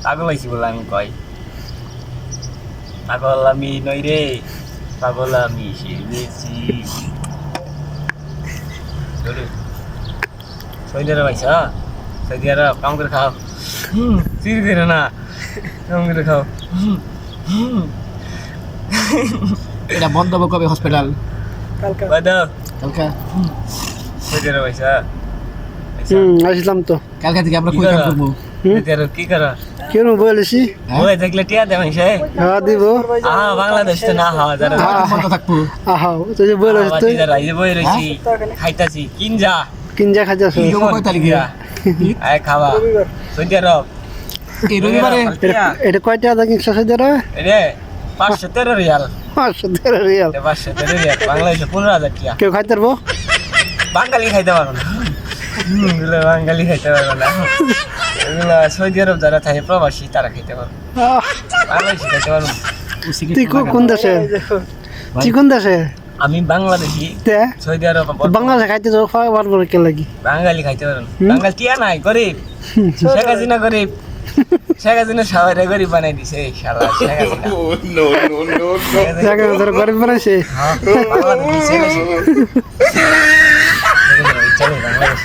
পাগল হয়েছি বলে আমি কই পাগল আমি নই রে পাগল আমি সেজেছি সৌদি আরব আইসা সৌদি আরব কাম করে খাও চির করে না কাম করে খাও এটা বন্ধ হবে কবে হসপিটাল বাদা কালকা সৌদি আরব আইসা আসলাম তো কালকা থেকে আমরা কই কাম করবো সৌদি আরব কি করা কেন বলেছি ওই দেখলে টিয়া দেবেন সে হ্যাঁ দিব বাংলাদেশ তো না হওয়া যারা বন্ধ থাকবো আহা তুই যে বলেছিস তুই বই রয়েছি খাইতাছি কিনজা কিনজা খাইতেছ কয় তারিখে আয় খাওয়া সৌদি আরব এই রবিবারে এটা কয়টা দেখি সসাইদার রে 513 রিয়াল 513 রিয়াল 513 রিয়াল বাংলাদেশে 15,000 টাকা কেউ খাইতে পারবো বাঙালি খাইতে পারবো না এগুলো বাঙালি খাইতে পারবো না এগুলো সৌদি আরব যারা থাকে প্রবাসী তারা খাইতে পারবো বাংলাদেশি খাইতে পারবো না। তুই কোন দেশে তুই কোন দেশে আমি বাংলাদেশি তে সৌদি আরব বাংলাদেশে খাইতে যাও খাওয়া পারবো কে লাগি বাঙালি খাইতে পারবো না বাঙালি টিয়া নাই গরিব শেখ হাসিনা গরিব শেখ হাসিনা সবাই গরিব বানাই দিছে এই শালা শেখ হাসিনা জায়গা ধরে গরিব বানাইছে বাংলাদেশি ছেলে চলো বাংলাদেশ